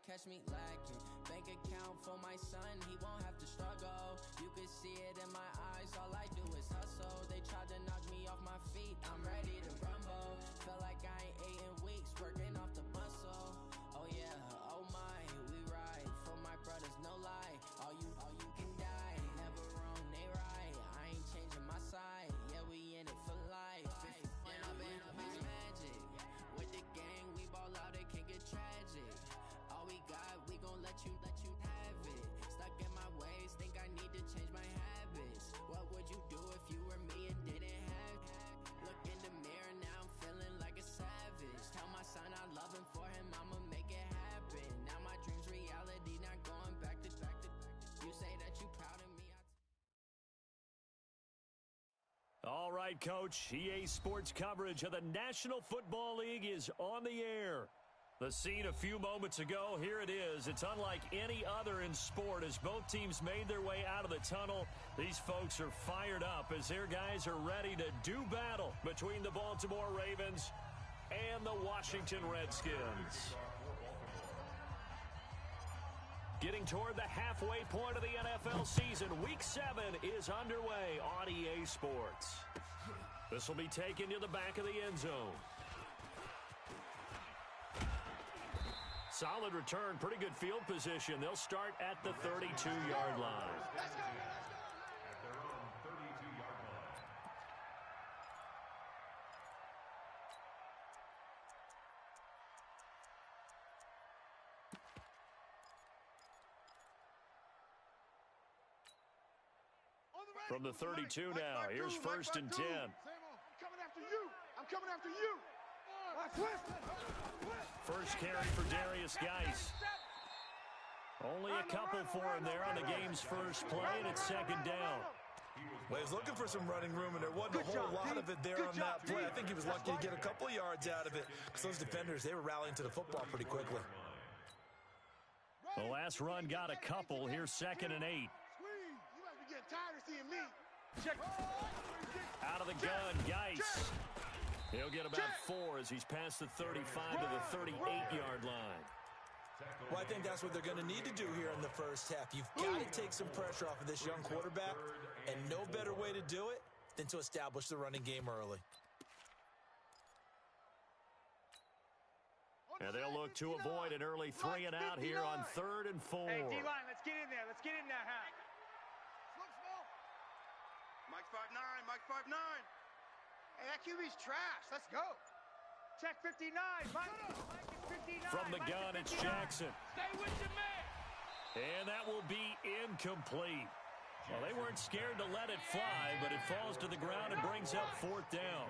catch me lacking. Bank account for my son, he won't have to struggle. You can see it in my eyes, all I do is hustle. They tried to knock me off my feet, I'm ready to rumble. Felt like I ain't ate in weeks, working off the muscle. Oh yeah, oh my, we ride for my brothers, no lie. All you can die, never wrong, they right. I ain't changing my side, yeah, we in it for life. And I've been magic with the gang, we ball out, it can get tragic. All we got, we gon' let you have it. Stuck in my ways, think I need to change my habits. What would you do if you were me and didn't have it? Look in the mirror, now I'm feeling like a savage. Tell my son I love him, for him I'ma make it happen. Now my dream's reality, not going back to. You say that you proud of me. All right, Coach. EA Sports coverage of the National Football League is on the air. The scene a few moments ago, here it is. It's unlike any other in sport as both teams made their way out of the tunnel. These folks are fired up as their guys are ready to do battle between the Baltimore Ravens and the Washington Redskins. Getting toward the halfway point of the NFL season, Week 7 is underway on EA Sports. This will be taken to the back of the end zone. Solid return, pretty good field position. They'll start at the 32-yard line. At their own 32-yard line. From the 32 now, here's first and 10. I'm coming after you. I'm coming after you. First carry for Darius Geis. Only a couple for him there on the game's first play, and it's second down. Well, he was looking for some running room, and there wasn't a whole lot of it there on that play. I think he was lucky to get a couple of yards out of it because those defenders, they were rallying to the football pretty quickly. The last run got a couple. Here's second and 8. You might be getting tired of seeing me. Out of the gun, Geis. He'll get about 4 as he's past the 35 to the 38-yard line. Well, I think that's what they're going to need to do here in the first half. You've got to take some pressure off of this young quarterback, and no better way to do it than to establish the running game early. And they'll look to avoid an early 3 and out here on 3rd and 4. Hey, D-line, let's get in there. Let's get in that half. Mike 5'9", Mike 5'9". Hey, that QB's trash. Let's go. Check 59. Mike is 59. From the gun, it's Jackson. Stay with your man. And that will be incomplete. Well, they weren't scared to let it fly, but it falls to the ground and brings up 4th down.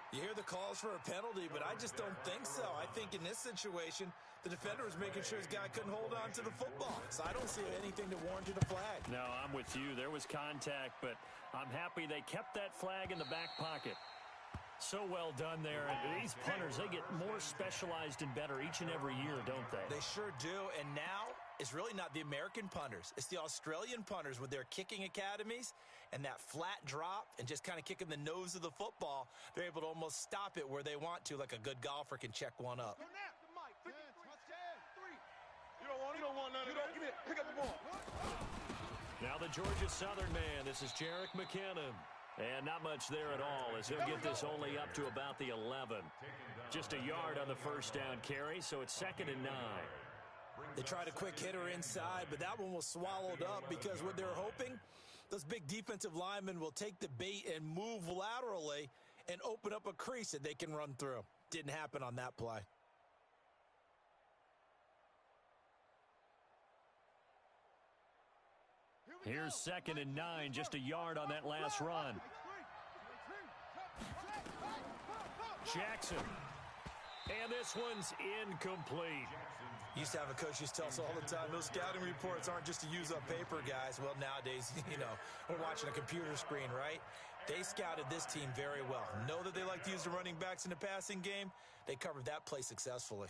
You hear the calls for a penalty, but I just don't think so. I think in this situation, the defender was making sure his guy couldn't hold on to the football. So I don't see anything to warrant a flag. No, I'm with you. There was contact, but I'm happy they kept that flag in the back pocket. So well done there. And these punters, they get more specialized and better each and every year, don't they? They sure do. And now it's really not the American punters. It's the Australian punters with their kicking academies and that flat drop and just kind of kicking the nose of the football. They're able to almost stop it where they want to, like a good golfer can check one up. You don't want none of that. Give me it. Pick up the ball. Now the Georgia Southern man. This is Jerick McKinnon. And not much there at all as he'll get this only up to about the 11. Just a yard on the first down carry, so it's 2nd and 9. They tried a quick hitter inside, but that one was swallowed up because what they're hoping, those big defensive linemen will take the bait and move laterally and open up a crease that they can run through. Didn't happen on that play. Here's 2nd and 9, just a yard on that last run. Jackson. And this one's incomplete. Used to have a coach used to tell us all the time, those scouting reports aren't just to use up paper, guys. Well, nowadays, we're watching a computer screen, right? They scouted this team very well. Know that they like to use the running backs in the passing game. They covered that play successfully.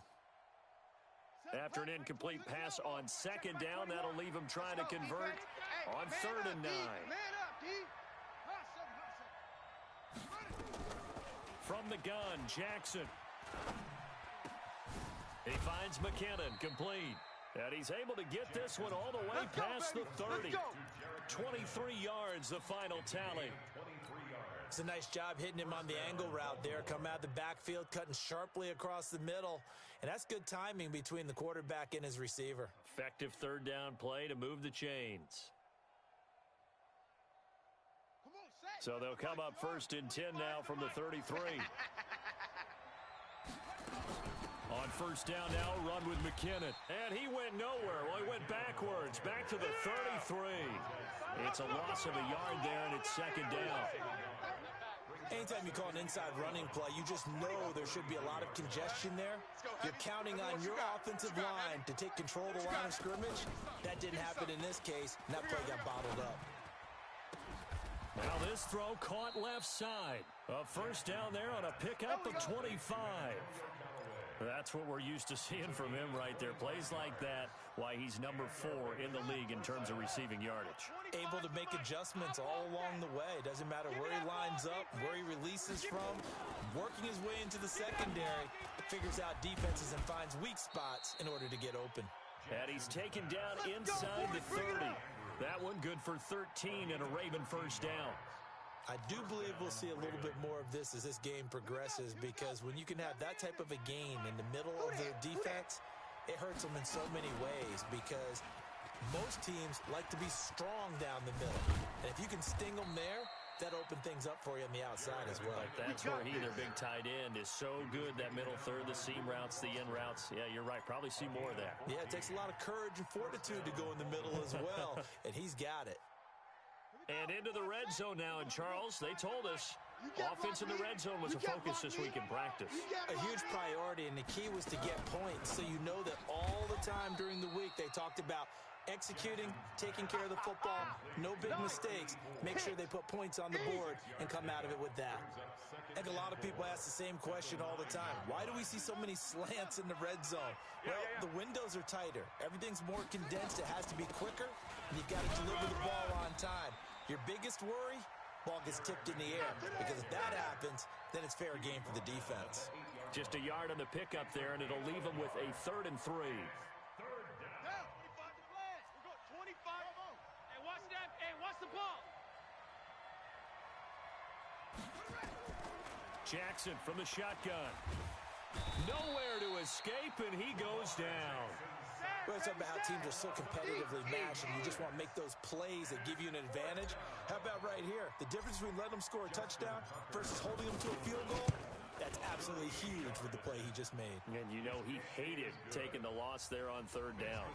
After an incomplete pass on 2nd down, that'll leave him trying to convert on 3rd and 9. From the gun, Jackson. He finds McKinnon, complete. And he's able to get this one all the way past the 30. 23 yards, the final tally. It's a nice job hitting him on the angle route there. Come out of the backfield, cutting sharply across the middle. And that's good timing between the quarterback and his receiver. Effective third down play to move the chains. So they'll come up 1st and 10 now from the 33. On 1st down now, run with McKinnon. And he went nowhere. Well, he went backwards, back to the 33. It's a loss of a yard there, and it's 2nd down. Anytime you call an inside running play, you just know there should be a lot of congestion there. You're counting on your offensive line to take control of the line of scrimmage. That didn't happen in this case, and that play got bottled up. Now this throw caught left side. A 1st down there on a pickup of 25. That's what we're used to seeing from him right there. Plays like that, why he's number 4 in the league in terms of receiving yardage. Able to make adjustments all along the way. Doesn't matter where he lines up, where he releases from. Working his way into the secondary, figures out defenses and finds weak spots in order to get open. And he's taken down inside the 30. That one good for 13 and a Raven 1st down. I do believe we'll see a little bit more of this as this game progresses, because when you can have that type of a gain in the middle of their defense, it hurts them in so many ways, because most teams like to be strong down the middle. And if you can sting them there, that opens things up for you on the outside as well. That's where their big tight end, is so good, that middle third, the seam routes, the in routes. Yeah, you're right. Probably see more of that. Yeah, it takes a lot of courage and fortitude to go in the middle as well, and he's got it. And into the red zone now, and Charles, they told us offense in the red zone was a focus this week in practice. A huge priority, and the key was to get points, so you know that all the time during the week they talked about executing, taking care of the football, no big mistakes, make sure they put points on the board and come out of it with that. I think a lot of people ask the same question all the time. Why do we see so many slants in the red zone? Well, the windows are tighter. Everything's more condensed. It has to be quicker, and you've got to deliver the ball on time. Your biggest worry, ball gets tipped in the air, because if that happens, then it's fair game for the defense. Just a yard on the pickup there, and it'll leave them with a 3rd and 3. Watch the ball. Jackson from the shotgun. Nowhere to escape, and he goes down. We're talking about how teams are so competitively matched, and you just want to make those plays that give you an advantage. How about right here? The difference between letting them score a touchdown versus holding them to a field goal, that's absolutely huge with the play he just made. And you know he hated taking the loss there on 3rd down.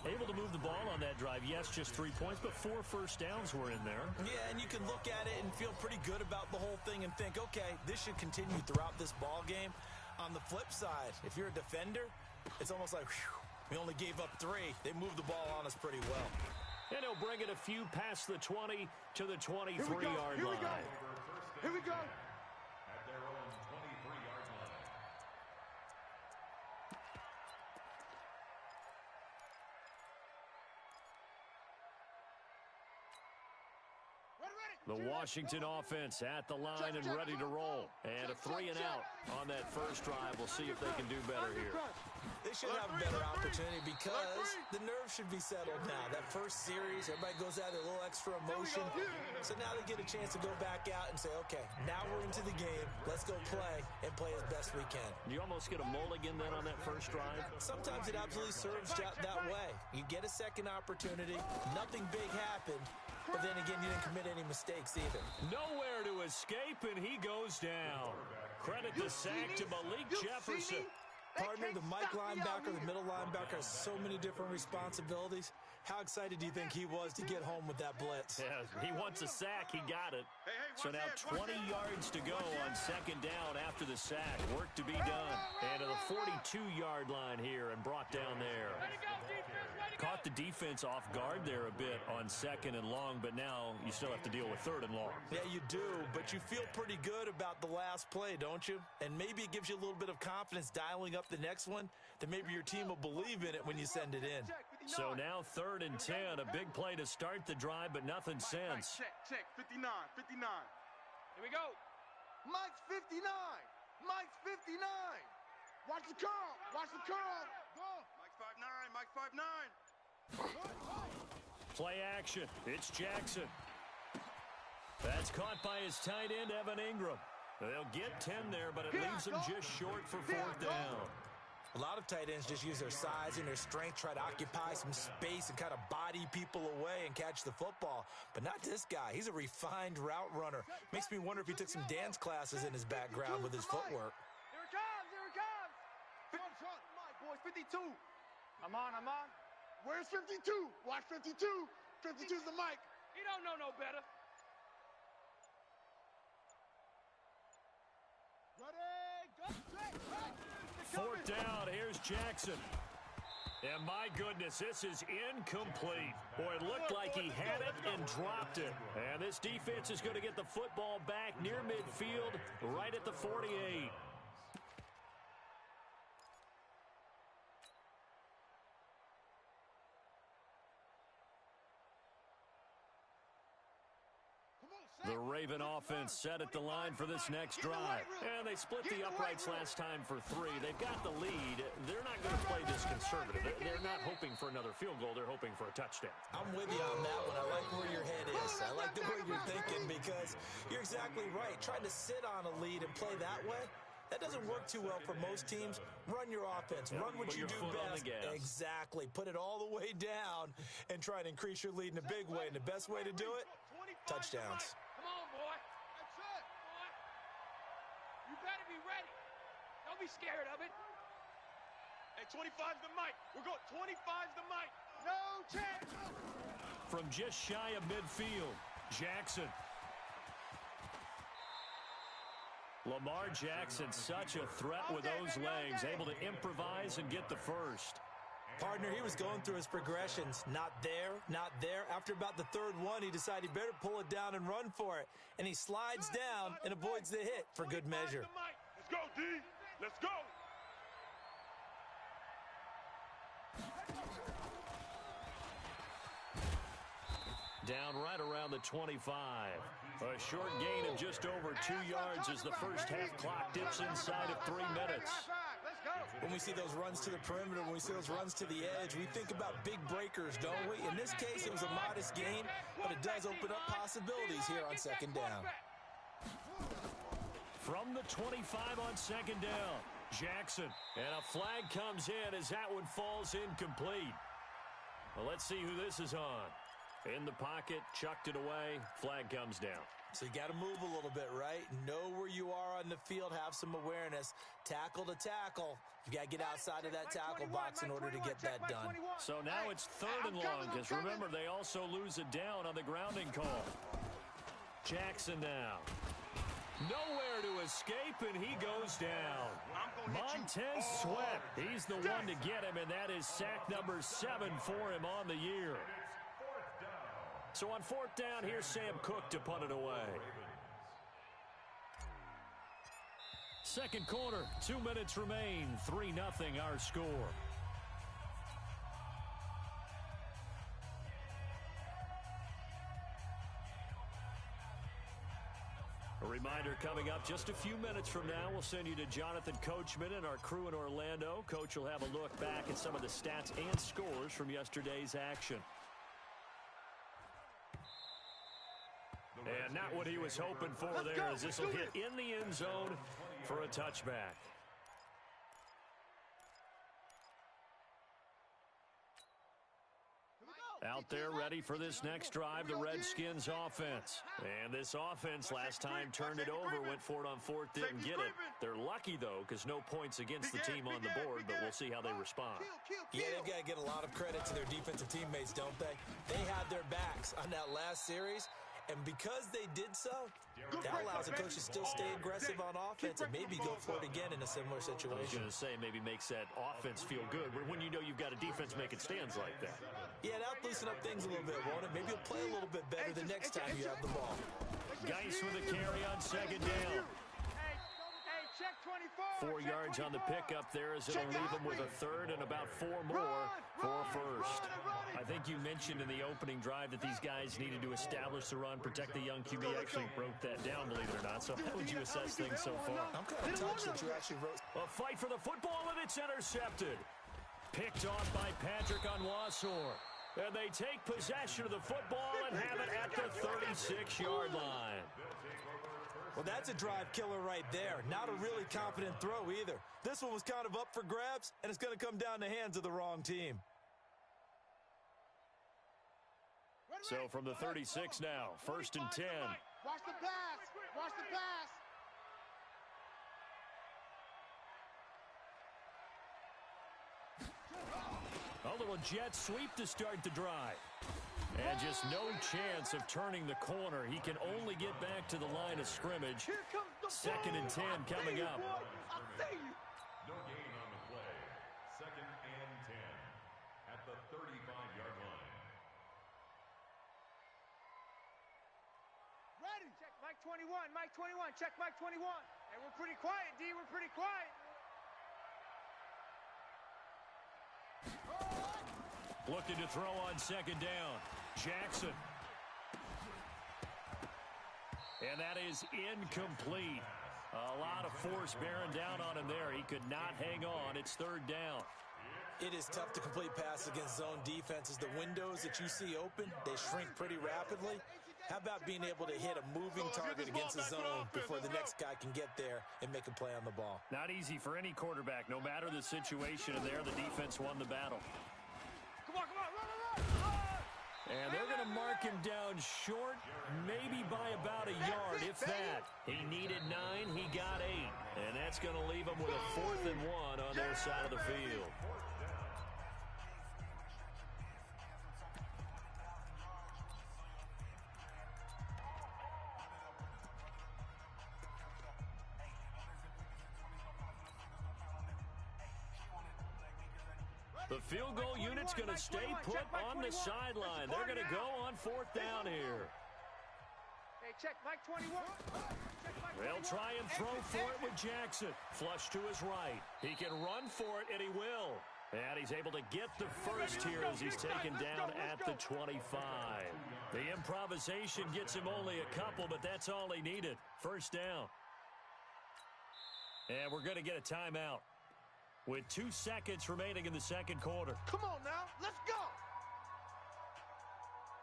Able to move the ball on that drive. Yes, just 3 points, but 4 first downs were in there. Yeah, and you can look at it and feel pretty good about the whole thing and think, okay, this should continue throughout this ball game. On the flip side, if you're a defender, it's almost like, whew, we only gave up 3. They moved the ball on us pretty well. And he'll bring it a few past the 20 to the 23-yard line. Here we go. At their own 23-yard line. The Washington offense at the line and ready to roll. And a 3 and out on that first drive. We'll see if they can do better here. They should have a better opportunity because the nerves should be settled now. That first series, everybody goes out with a little extra emotion. So now they get a chance to go back out and say, okay, now we're into the game. Let's go play and play as best we can. You almost get a mulligan then on that first drive? Sometimes it absolutely serves that way. You get a second opportunity. Nothing big happened. But then again, you didn't commit any mistakes either. Nowhere to escape, and he goes down. Credit the sack to Malik Jefferson. Partner, the Mike linebacker, the middle linebacker has so many different responsibilities. How excited do you think he was to get home with that blitz? Yeah, he wants a sack. He got it. So now 20 yards to go on 2nd down after the sack. Work to be done. And to the 42-yard line here and brought down there. Caught the defense off guard there a bit on 2nd and long, but now you still have to deal with 3rd and long. Yeah, you do, but you feel pretty good about the last play, don't you? And maybe it gives you a little bit of confidence dialing up the next one, that maybe your team will believe in it when you send it in. So now 3rd and 10, a big play to start the drive, but nothing since. Check, 59. Here we go. Mike's 59. Mike's 59. Watch the curl. Watch the curl. Go. Mike's 5'9", Mike 5-9. Play action. It's Jackson. That's caught by his tight end, Evan Ingram. They'll get 10 there, but it leaves them just short for fourth down. A lot of tight ends just use their size and their strength, try to occupy some space and kind of body people away and catch the football. But not this guy. He's a refined route runner. Makes me wonder if he took some dance classes in his background with his footwork. Here it comes, here it comes. Front, Mike, boys, 52. I'm on. Where's 52? Watch 52. 52's the mic. He don't know no better. Ready, go, straight, Fourth down, here's Jackson. And my goodness, this is incomplete. Boy, it looked like he had it and dropped it. And this defense is going to get the football back near midfield, right at the 48. The Raven offense set at the line for this next drive. And they split the uprights last time for 3. They've got the lead. They're not going to play this conservative. They're not hoping for another field goal. They're hoping for a touchdown. I'm with you on that one. I like where your head is. I like the way you're thinking because you're exactly right. Trying to sit on a lead and play that way, that doesn't work too well for most teams. Run your offense. Run what you do best. Exactly. Put it all the way down and try and increase your lead in a big way. And the best way to do it, touchdowns. Come on, boy. That's it, boy. You better be ready. Don't be scared of it. Hey, 25's the mic. We're going 25's the mic. No chance. From just shy of midfield, Jackson. Lamar Jackson, such a threat with those legs, able to improvise and get the first. Partner, he was going through his progressions. Not there, not there. After about the third one, he decided he better pull it down and run for it. And he slides down and avoids the hit for good measure. Let's go, D. Let's go. Down right around the 25. A short gain of just over 2 yards as the first half clock dips inside of 3 minutes. When we see those runs to the perimeter, when we see those runs to the edge, we think about big breakers, don't we? In this case, it was a modest gain, but it does open up possibilities here on second down. From the 25 on second down, Jackson. And a flag comes in as that one falls incomplete. Well, let's see who this is on. In the pocket, chucked it away, flag comes down. So you got to move a little bit, right? Know where you are on the field, have some awareness. Tackle to tackle. You got to get outside of that tackle box in order to get that done. So now it's 3rd and long, because remember, they also lose it down on the grounding call. Jackson now. Nowhere to escape, and he goes down. Montez Sweat, he's the one to get him, and that is sack number 7 for him on the year. So on 4th down, here's Sam Cook to punt it away. Second quarter, 2 minutes remain, 3-0 our score. A reminder coming up just a few minutes from now, we'll send you to Jonathan Coachman and our crew in Orlando. Coach will have a look back at some of the stats and scores from yesterday's action. And not what he was hoping for there, as this will hit in the end zone for a touchback. Out there ready for this next drive, the Redskins offense. And this offense last time turned it over, went for it on 4th, didn't get it. They're lucky, though, because no points against the team on the board, but we'll see how they respond. Yeah, they've got to get a lot of credit to their defensive teammates, don't they? They had their backs on that last series. And because they did so, that allows the coach to still stay aggressive on offense and maybe go for it again in a similar situation. I was going to say, maybe makes that offense feel good when you know you've got a defense making stands like that. Yeah, that'll loosen up things a little bit, won't it? Maybe you'll play a little bit better the next time you have the ball. Geis with a carry on second down. 4 yards on the pickup there as it'll leave him with a 3rd and about 4 more for a first. I think you mentioned in the opening drive that these guys needed to establish the run, protect the young QB. Actually wrote that down, believe it or not. So how would you assess things so far? I'm kind of touched that you actually wrote. A fight for the football, and it's intercepted. Picked off by Patrick Onwuasor. And they take possession of the football and have it at the 36-yard line. Well, that's a drive killer right there. Not a really confident throw either. This one was kind of up for grabs, and it's going to come down the hands of the wrong team. So from the 36 now, 1st and 10. Watch the pass. Watch the pass. A little jet sweep to start the drive. And just no chance of turning the corner. He can only get back to the line of scrimmage. 2nd and 10 coming up. No gain on the play. 2nd and 10 at the 35-yard line. Ready. Check Mike 21. Mike 21. Check Mike 21. Hey, we're pretty quiet, D. We're pretty quiet. Looking to throw on 2nd down. Jackson. And that is incomplete. A lot of force bearing down on him there. He could not hang on. It's 3rd down. It is tough to complete passes against zone defenses. The windows that you see open, they shrink pretty rapidly. How about being able to hit a moving target against the zone before the next guy can get there and make a play on the ball? Not easy for any quarterback, no matter the situation. And there, the defense won the battle. Come on, run. And they're going to mark him down short, maybe by about a yard, if that. He needed 9, he got 8. And that's going to leave him with a 4th and 1 on their side of the field. The field goal unit's going to stay put on the sideline. They're going to go on 4th down here. Hey, check Mike 21. They'll try and throw for it with Jackson. Flush to his right. He can run for it, and he will. And he's able to get the first here as he's taken down at the 25. The improvisation gets him only a couple, but that's all he needed. 1st down. And we're going to get a timeout with 2 seconds remaining in the 2nd quarter. Come on now, let's go.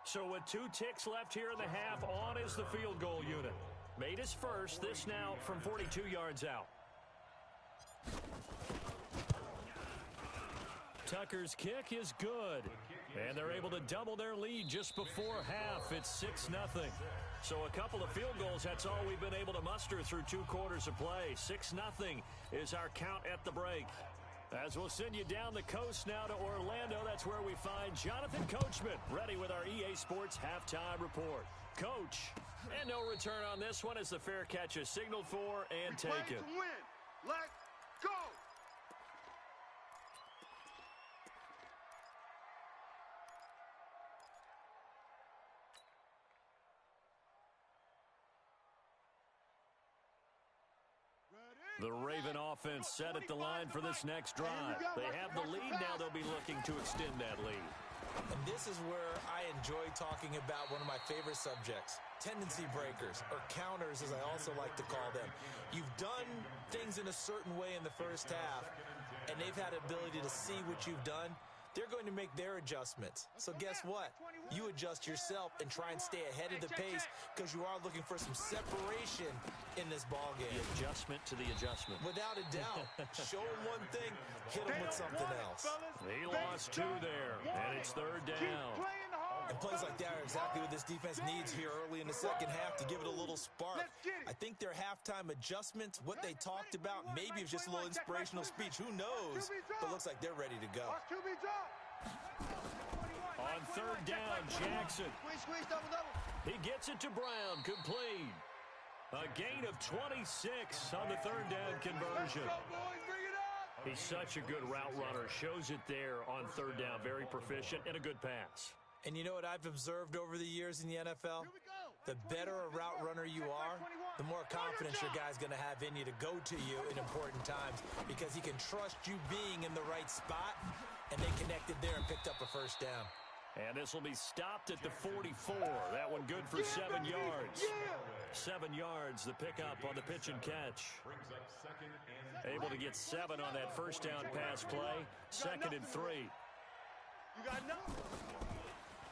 So with 2 ticks left here in the half, on is the field goal unit. Made his first, this now from 42 yards out. Tucker's kick is good. And they're able to double their lead just before half. It's 6-0. So a couple of field goals, that's all we've been able to muster through 2 quarters of play. 6-0 is our count at the break. As we'll send you down the coast now to Orlando, that's where we find Jonathan Coachman, ready with our EA Sports Halftime Report. Coach, and no return on this one as the fair catch is signaled for and taken. To win. Let's go. The Raven offense set at the line for this next drive. They have the lead now. They'll be looking to extend that lead. And this is where I enjoy talking about one of my favorite subjects, tendency breakers, or counters as I also like to call them. You've done things in a certain way in the first half, and they've had the ability to see what you've done. They're going to make their adjustments. So guess what? You adjust yourself and try and stay ahead of the pace because you are looking for some separation in this ball game. The adjustment to the adjustment. Without a doubt. Show them one thing, hit them with something else. He lost 2 there, and it's 3rd down. And plays like that are exactly what this defense needs here early in the second half to give it a little spark. I think their halftime adjustments, what they talked about, maybe it's just a little inspirational speech. Who knows? But looks like they're ready to go. On 3rd down, Jackson. Squeeze, double. He gets it to Brown, complete. A gain of 26 on the 3rd down conversion. He's such a good route runner. Shows it there on 3rd down. Very proficient and a good pass. And you know what I've observed over the years in the NFL? The better a route runner you are, the more confidence your guy's going to have in you to go to you in important times because he can trust you being in the right spot, and they connected there and picked up a 1st down. And this will be stopped at the 44. That one good for 7 yards. 7 yards, the pickup on the pitch and catch. Able to get 7 on that first down pass play. 2nd and 3. You got nothing.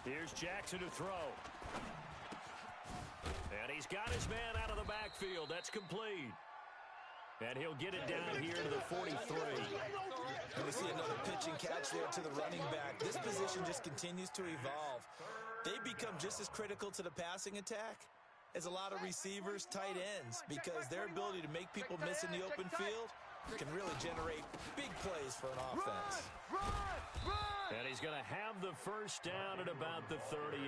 Here's Jackson to throw. And he's got his man out of the backfield. That's complete. And he'll get it down here to the 43. And we see another pitch and catch there to the running back. This position just continues to evolve. They become just as critical to the passing attack as a lot of receivers, tight ends, because their ability to make people miss in the open field can really generate big plays for an offense. And he's going to have the first down at about the 38.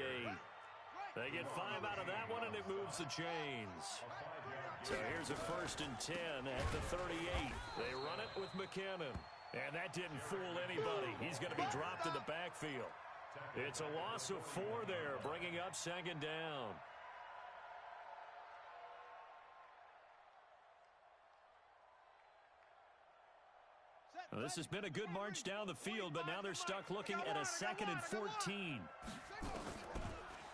They get 5 out of that one, and it moves the chains. So here's a 1st and 10 at the 38. They run it with McKinnon. And that didn't fool anybody. He's going to be dropped in the backfield. It's a loss of 4 there, bringing up 2nd down. Well, this has been a good march down the field, but now they're stuck looking at a 2nd and 14.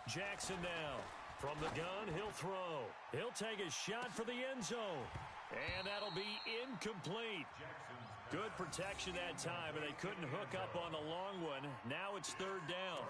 Jackson now. From the gun, he'll throw. He'll take a shot for the end zone. And that'll be incomplete. Good protection that time, and they couldn't hook up on the long one. Now it's 3rd down.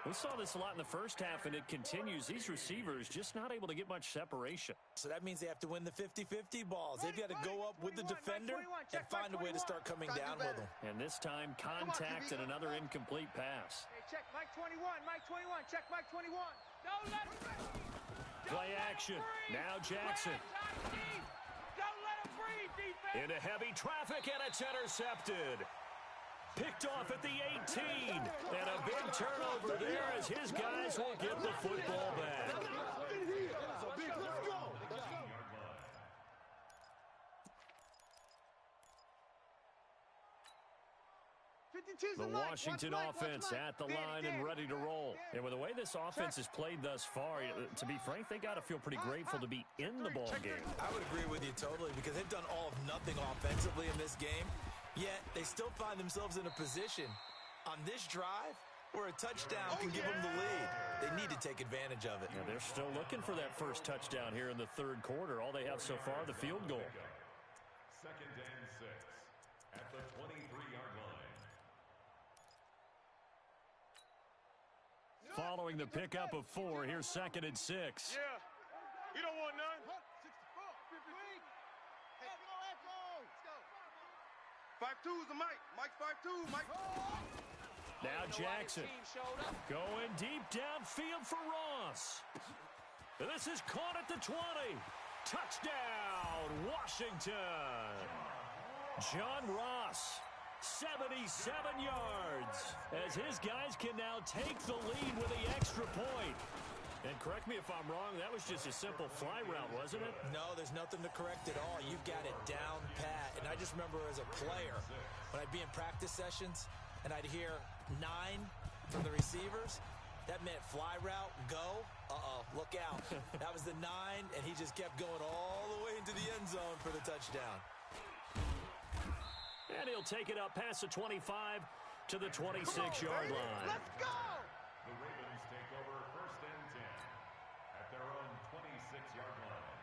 We saw this a lot in the first half, and it continues. These receivers just not able to get much separation. So that means they have to win the 50-50 balls. They've got to go up with the defender and find a way to start coming down with them. And this time, contact and another incomplete pass. Hey, check Mike 21, Mike 21, check Mike 21. Don't let him breathe. Play action. Now Jackson. Don't let him breathe, defense. Into heavy traffic, and it's intercepted. Picked off at the 18. And a big turnover there as his guys will get the football back. The Washington offense at the line and ready to roll. And with the way this offense has played thus far, to be frank, they got to feel pretty grateful to be in the ball game. I would agree with you totally, because they've done all of nothing offensively in this game, yet they still find themselves in a position on this drive where a touchdown can give them the lead. They need to take advantage of it. Yeah, they're still looking for that first touchdown here in the 3rd quarter. All they have so far, the field goal. 2nd and 6 at the 23-yard line. Following the pickup of 4, here's 2nd and 6. Yeah. You don't want none. 5-2's the Mike. Mike 5-2. Mike. Now Jackson going deep downfield for Ross. This is caught at the 20. Touchdown, Washington. John Ross, 77 yards, as his guys can now take the lead with the extra point. And correct me if I'm wrong, that was just a simple fly route, wasn't it? No, there's nothing to correct at all. You've got it down pat. And I just remember as a player, when I'd be in practice sessions and I'd hear 9 from the receivers, that meant fly route, go, look out. That was the 9, and he just kept going all the way into the end zone for the touchdown. And he'll take it up past the 25 to the 26-yard line. Let's go! The Ravens take over 1st and 10 at their own 26-yard line.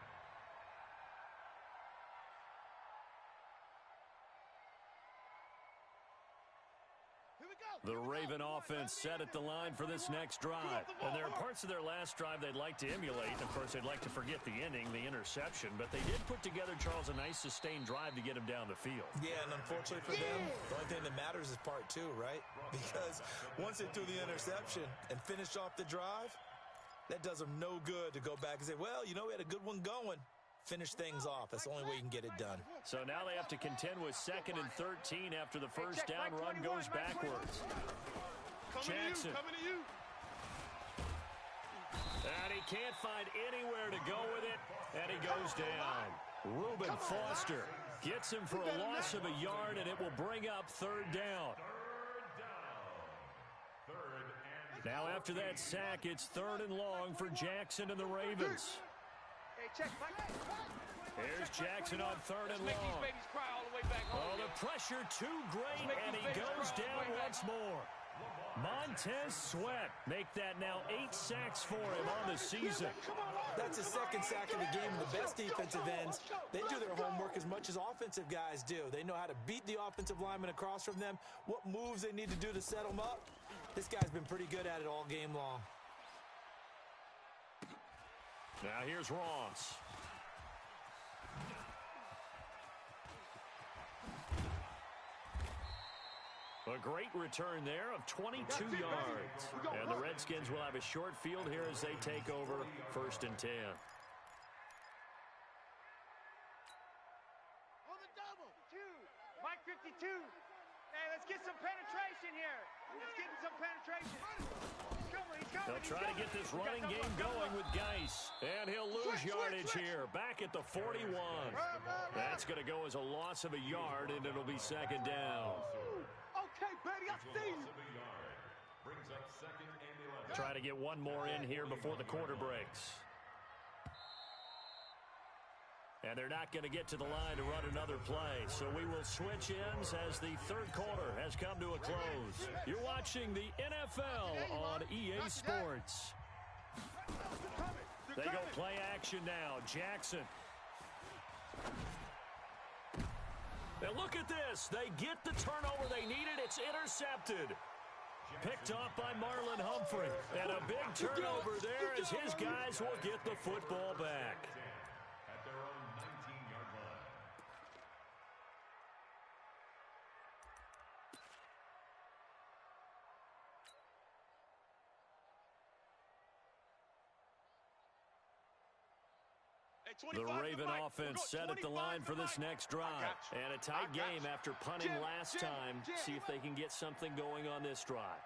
The Raven offense set at the line for this next drive. And there are parts of their last drive they'd like to emulate. And, of course, they'd like to forget the inning, the interception. But they did put together, Charles, a nice sustained drive to get him down the field. Yeah, and unfortunately for them, the only thing that matters is part 2, right? Because once they threw the interception and finished off the drive, that does them no good to go back and say, well, you know, we had a good one going. Finish things off. That's the only way you can get it done. So now they have to contend with 2nd and 13 after the first down run goes backwards. Jackson. Coming to you. And he can't find anywhere to go with it, and he goes down. Reuben Foster gets him for a loss of a yard, and it will bring up 3rd down. Now after that sack, it's 3rd and long for Jackson and the Ravens. Hey, check Mike. Here's Jackson on 3rd and long. Babies cry all the way back home. Oh, the pressure too great, and he goes down once more. Montez Sweat make that now 8 sacks for him on the season. That's his second sack of the game. The best defensive ends, they do their homework as much as offensive guys do. They know how to beat the offensive lineman across from them, what moves they need to do to set them up. This guy's been pretty good at it all game long. Now here's Ross. A great return there of 22 yards. And the Redskins will have a short field here as they take over 1st and 10. On the double. 2. Mike 52. Hey, let's get some penetration here. Let's get some penetration. He's coming. They'll try to get this running game going with Geis. And he'll lose yardage here. Back at the 41. That's going to go as a loss of a yard, and it'll be 2nd down. Okay, buddy, I see you. Brings up 2nd and 11. Try to get one more in here before the quarter breaks. And they're not going to get to the line to run another play. So we will switch ends as the 3rd quarter has come to a close. You're watching the NFL on EA Sports. They go play action now. Jackson. Now look at this. They get the turnover they needed. It's intercepted. Picked off by Marlon Humphrey. And a big turnover there as his guys will get the football back. At their own 19-yard line. The Raven offense set at the line for this next drive. And a tight game after punting last time. See if they can get something going on this drive.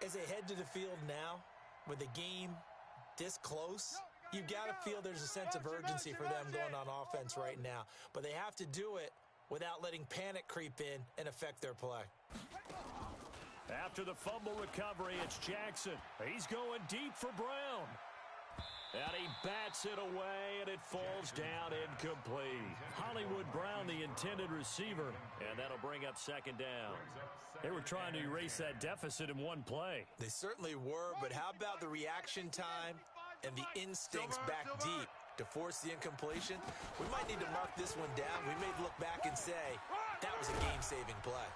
As they head to the field now, with the game this close, you've got to feel there's a sense of urgency for them going on offense right now. But they have to do it without letting panic creep in and affect their play. After the fumble recovery, it's Jackson. He's going deep for Brown. And he bats it away, and it falls down incomplete. Hollywood Brown, the intended receiver, and that'll bring up 2nd down. They were trying to erase that deficit in one play. They certainly were, but how about the reaction time and the instincts back deep to force the incompletion? We might need to mark this one down. We may look back and say, that was a game-saving play.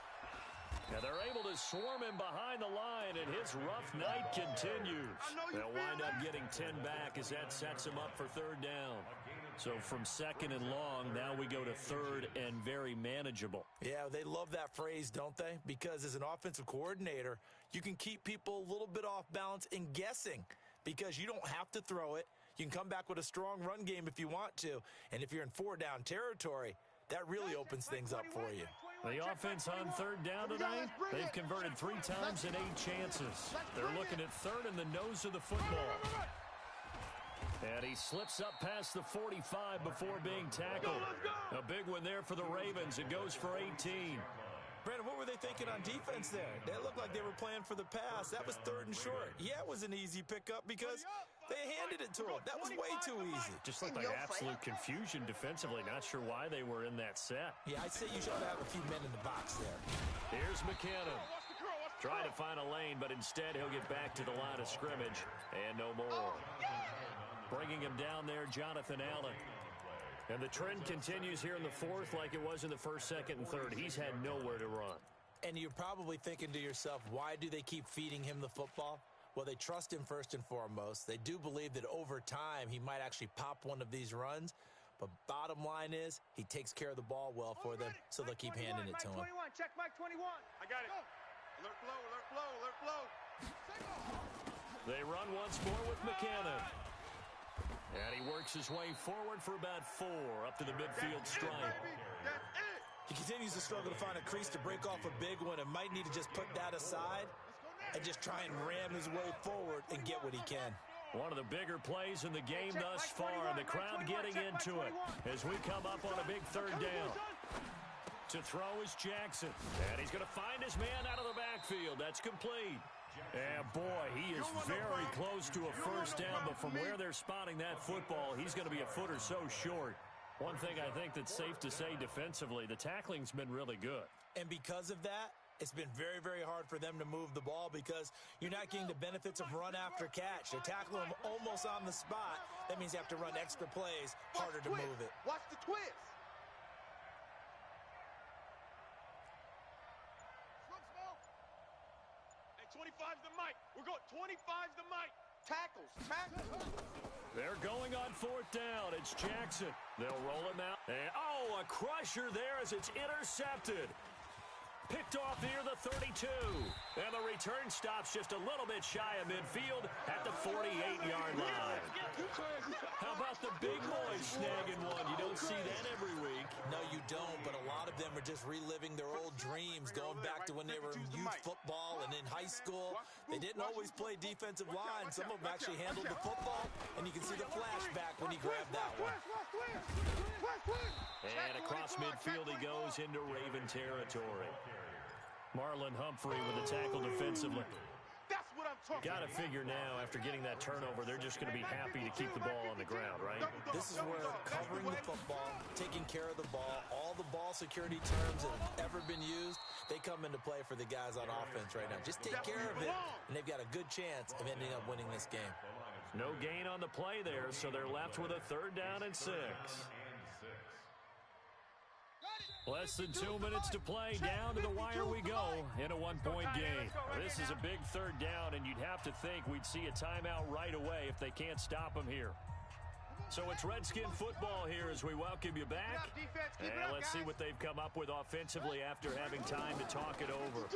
And they're able to swarm him behind the line, and his rough night continues. They'll wind up getting 10 back as that sets him up for 3rd down. So from 2nd and long, now we go to 3rd and very manageable. Yeah, they love that phrase, don't they? Because as an offensive coordinator, you can keep people a little bit off balance and guessing because you don't have to throw it. You can come back with a strong run game if you want to. And if you're in 4-down territory, that really opens things up for you. The offense on 3rd down tonight, they've converted 3 times in 8 chances. They're looking at 3rd in the nose of the football. And he slips up past the 45 before being tackled. A big one there for the Ravens. It goes for 18. Brandon, what were they thinking on defense there? They looked like they were playing for the pass. That was 3rd and short. Yeah, it was an easy pickup because they handed it to him. That was way too easy. Just looked like absolute confusion defensively. Not sure why they were in that set. Yeah, I'd say you should have a few men in the box there. Here's McKinnon. Trying to find a lane, but instead he'll get back to the line of scrimmage. And no more. Bringing him down there, Jonathan Allen. And the trend continues here in the 4th like it was in the 1st, 2nd, and 3rd. He's had nowhere to run. And you're probably thinking to yourself, why do they keep feeding him the football? Well, they trust him first and foremost. They do believe that over time he might actually pop one of these runs. But bottom line is he takes care of the ball well for them, so they'll keep handing it to him. Check Mike 21. I got it. Alert flow, alert flow, alert flow. They run once more with McKinnon. And he works his way forward for about 4 up to the midfield stripe. He continues to struggle to find a crease to break off a big one and might need to just put that aside and just try and ram his way forward and get what he can. One of the bigger plays in the game thus far, and the crowd getting into it as we come up on a big 3rd down. To throw is Jackson, and he's going to find his man out of the backfield. That's complete. And boy, he is very close to a 1st down, but from where they're spotting that football, he's going to be a foot or so short. One thing I think that's safe to say defensively, the tackling's been really good. And because of that, It's been very, very hard for them to move the ball because you're not getting the benefits of run after catch. They're tackling them almost on the spot. That means you have to run extra plays, harder to move it. Watch the twist. Hey, 25's the mic. We're going 25's the mic. Tackles. They're going on fourth down. It's Jackson. They'll roll him out. And, a crusher there as it's intercepted. Picked off near the 32. And the return stops just a little bit shy of midfield at the 48-yard line. How about the big boys snagging one? You don't see that every week. No, you don't, but a lot of them are just reliving their old dreams, going back to when they were in youth football and in high school. They didn't always play defensive line. Some of them actually handled the football, and you can see the flashback when he grabbed that one. And across midfield he goes into Raven territory. Marlon Humphrey with the tackle defensively. That's what I'm talking about. Got to figure now, after getting that turnover, they're just going to be happy to keep the ball on the ground, right? This is where covering the football, taking care of the ball, all the ball security terms that have ever been used, they come into play for the guys on offense right now. Just take care of it, and they've got a good chance of ending up winning this game. No gain on the play there, so they're left with a 3rd down and 6. Less than 2 minutes to play. Down to the wire we go in a 1-point game. This is a big 3rd down, and you'd have to think we'd see a timeout right away if they can't stop them here. So it's Redskin football here as we welcome you back. And let's see what they've come up with offensively after having time to talk it over.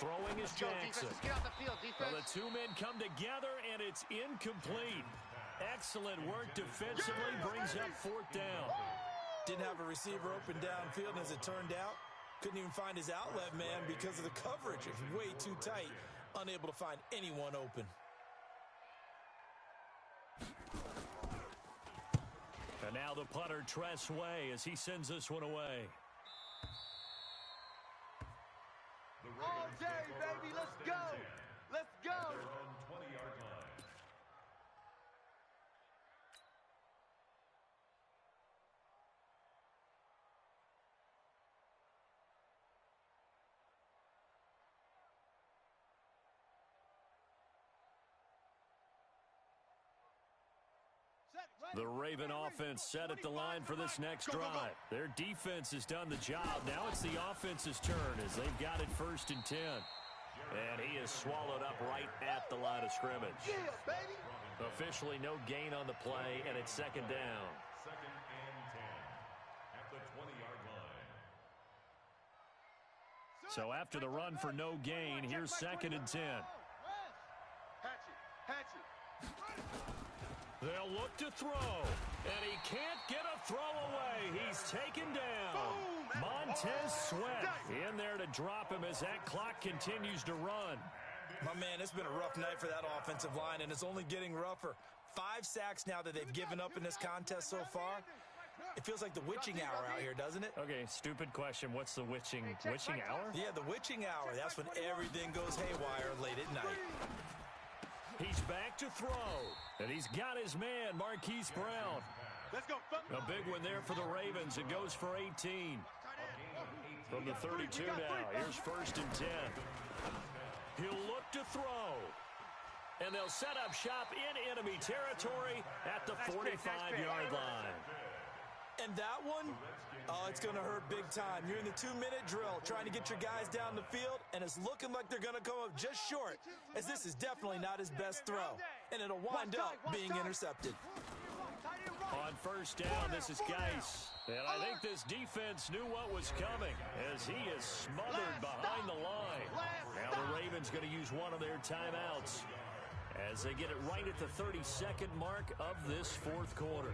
Throwing is Jackson. Well, the two men come together, and it's incomplete. Excellent work defensively, brings up 4th down. Didn't have a receiver open downfield, and as it turned out, couldn't even find his outlet man because of the coverage. It's way too tight, unable to find anyone open. And now the punter, Tress Way, as he sends this one away. All day, baby. Let's go. Let's go. On 20-yard line. The Raven offense set at the line for this next drive. Their defense has done the job. Now it's the offense's turn as they've got it 1st and 10. And he is swallowed up right at the line of scrimmage. Yeah, baby. Officially no gain on the play, and it's 2nd down. 2nd and 10 at the 20-yard line. So after the run for no gain, here's 2nd and 10. Hatch it. They'll look to throw, and he can't get a throw away. He's taken down. Montez Sweat in there to drop him as that clock continues to run. My man, it's been a rough night for that offensive line, and it's only getting rougher. 5 sacks now that they've given up in this contest so far. It feels like the witching hour out here, doesn't it? Okay, stupid question. What's the witching hour? Yeah, the witching hour. That's when everything goes haywire late at night. He's back to throw, and he's got his man, Marquise Brown. Let's go. A big one there for the Ravens. It goes for 18. From the 32 now, here's 1st and 10. He'll look to throw, and they'll set up shop in enemy territory at the 45-yard line. And that one, it's going to hurt big time. You're in the 2-minute drill trying to get your guys down the field, and it's looking like they're going to come up just short, as this is definitely not his best throw, and it'll wind up being intercepted. On 1st down, this is Geis. And I think this defense knew what was coming as he is smothered behind the line. Now the Ravens going to use one of their timeouts as they get it right at the 32nd mark of this 4th quarter.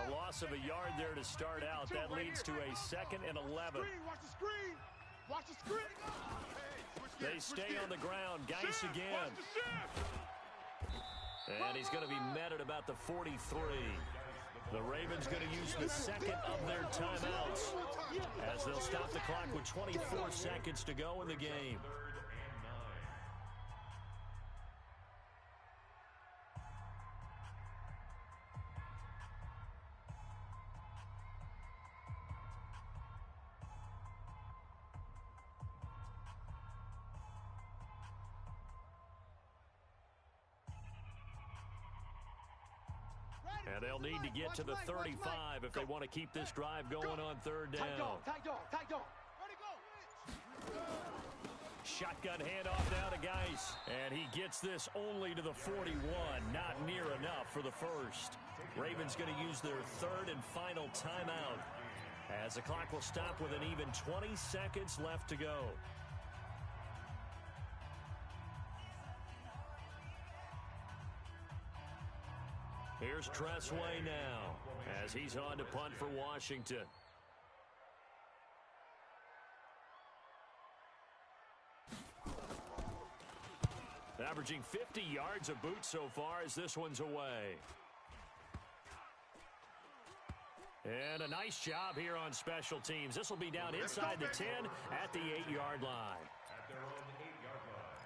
A loss of a yard there to start out. That leads to a 2nd and 11. Watch the screen. Watch the screen. They stay on the ground. Geis again. And he's going to be met at about the 43. The Ravens going to use the 2nd of their timeouts as they'll stop the clock with 24 seconds to go in the game. And they'll need to get to the 35 if they want to keep this drive going on third down. Tight dog. Shotgun handoff now to Geis. And he gets this only to the 41. Not near enough for the first. Ravens going to use their third and final timeout, as the clock will stop with an even 20 seconds left to go. Here's Tressway now, as he's on to punt for Washington. Averaging 50 yards a boot so far as this one's away. And a nice job here on special teams. This will be down inside the 10 at the 8-yard line. At their own 8-yard line.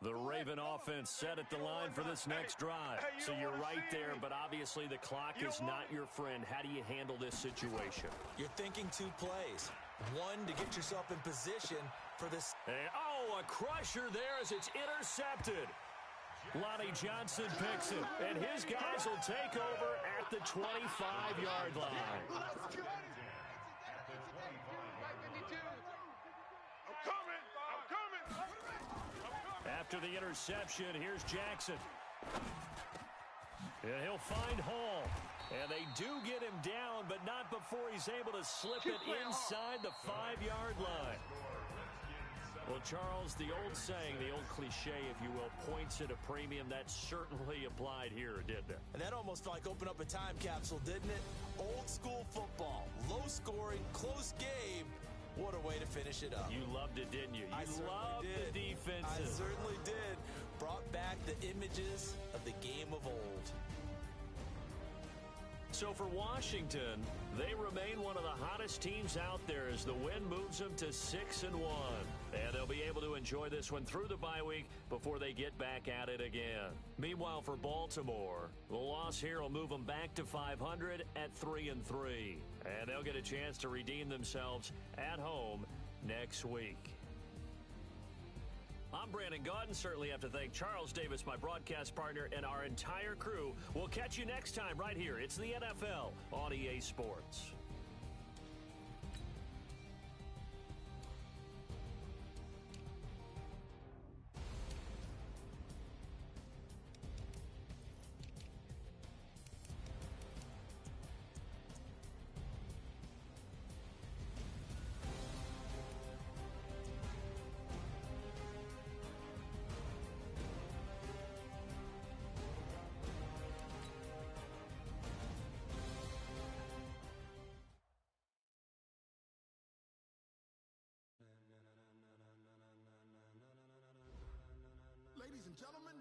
The Raven offense set at the line for this next drive. So you're right there, but obviously the clock is not your friend. How do you handle this situation? You're thinking two plays. One, to get yourself in position for this. And, a crusher there as it's intercepted. Lonnie Johnson picks it, and his guys will take over at the 25-yard line. After the interception, here's Jackson. And he'll find Hall. And they do get him down, but not before he's able to slip it inside the 5-yard line. Well, Charles, the old saying, the old cliche, if you will, points at a premium, that certainly applied here, didn't it? And that almost like opened up a time capsule, didn't it? Old school football, low scoring, close game. What a way to finish it up. You loved it, didn't you? You loved the defenses. I certainly did. Brought back the images of the game of old. So for Washington, they remain one of the hottest teams out there as the win moves them to 6-1. And they'll be able to enjoy this one through the bye week before they get back at it again. Meanwhile, for Baltimore, the loss here will move them back to 500 at 3-3. And they'll get a chance to redeem themselves at home next week. I'm Brandon Gaudin. Certainly have to thank Charles Davis, my broadcast partner, and our entire crew. We'll catch you next time right here. It's the NFL on EA Sports. Ladies and gentlemen,